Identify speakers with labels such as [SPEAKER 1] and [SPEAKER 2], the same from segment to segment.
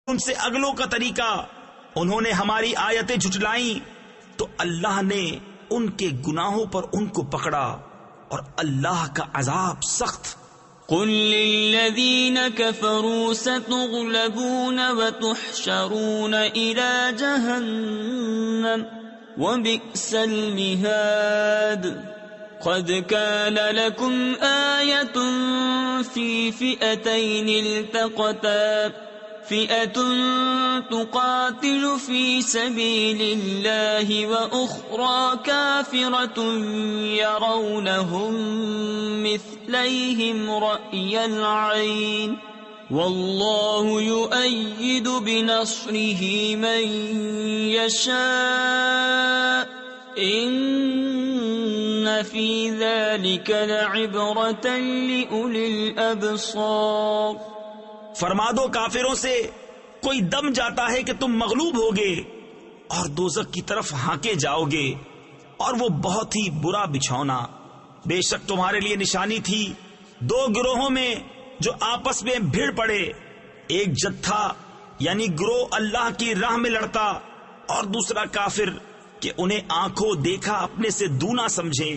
[SPEAKER 1] ان سے اگلوں کا طریقہ، انہوں نے ہماری آیتیں جھٹلائیں تو اللہ نے ان کے گناہوں پر ان کو پکڑا، اور اللہ کا عذاب سخت۔
[SPEAKER 2] قل للذین کفروا ستغلبون وتحشرون إلى جہنم وبئس المہاد۔ قد كان لكم آية في فئتين التقتا، فئة تقاتل في سبيل الله وأخرى كافرة يرونهم مثليهم رأي العين والله يؤيد بنصره من يشاء إن في ذلك لعبرة لأولي الأبصار۔
[SPEAKER 1] فرما دو کافروں سے، کوئی دم جاتا ہے کہ تم مغلوب ہوگے اور دوزخ کی طرف ہانکے جاؤ گے، اور وہ بہت ہی برا بچھونا۔ بے شک تمہارے لیے نشانی تھی دو گروہوں میں جو آپس میں بھیڑ پڑے، ایک جتھا یعنی گروہ اللہ کی راہ میں لڑتا، اور دوسرا کافر کہ انہیں آنکھوں دیکھا اپنے سے دونا سمجھیں،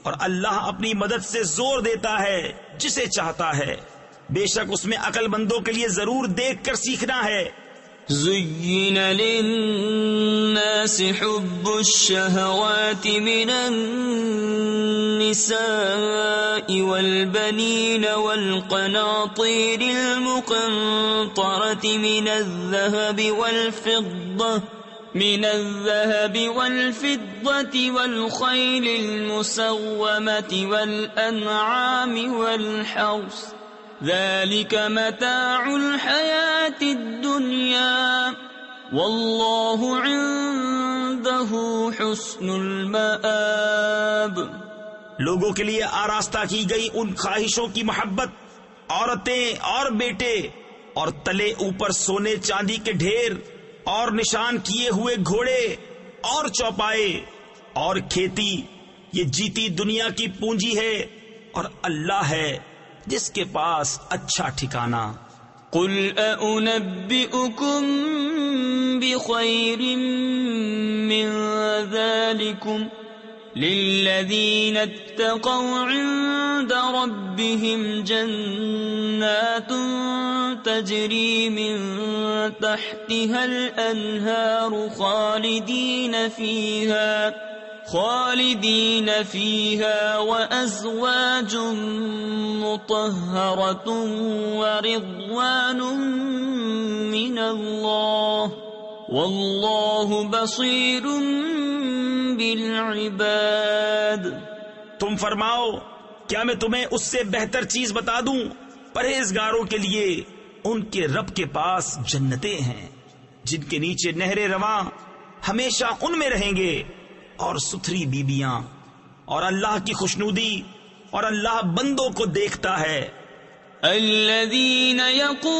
[SPEAKER 1] اور اللہ اپنی مدد سے زور دیتا ہے جسے چاہتا ہے۔ بے شک اس میں عقل مندوں کے لیے ضرور دیکھ کر سیکھنا ہے۔
[SPEAKER 2] زین للناس حب الشہوات من النساء والبنین والقناطیر المقنطرة من الذهب والفضة والخيل المسومة والأنعام والحرث، ذلك متاع الحياة الدنيا والله عنده حسن المآب۔
[SPEAKER 1] لوگوں کے لیے آراستہ کی گئی ان خواہشوں کی محبت، عورتیں اور بیٹے، اور تلے اوپر سونے چاندی کے ڈھیر، اور نشان کیے ہوئے گھوڑے اور چوپائے، اور کھیتی، یہ جیتی دنیا کی پونجی ہے، اور اللہ ہے جس کے پاس اچھا ٹھکانہ۔
[SPEAKER 2] قل أأنبئكم بخير من ذلكم للذين اتقوا عند ربهم جنات تجري من تحتها الأنهار خالدين فيها وأزواج مطهرة ورضوان من الله والله بصير بالعباد۔
[SPEAKER 1] تم فرماؤ کیا میں تمہیں اس سے بہتر چیز بتا دوں؟ پرہیزگاروں کے لیے ان کے رب کے پاس جنتیں ہیں جن کے نیچے نہریں رواں، ہمیشہ ان میں رہیں گے، اور ستھری بیبیاں، اور اللہ کی خوشنودی، اور اللہ بندوں کو دیکھتا ہے۔
[SPEAKER 2] الذين يقولون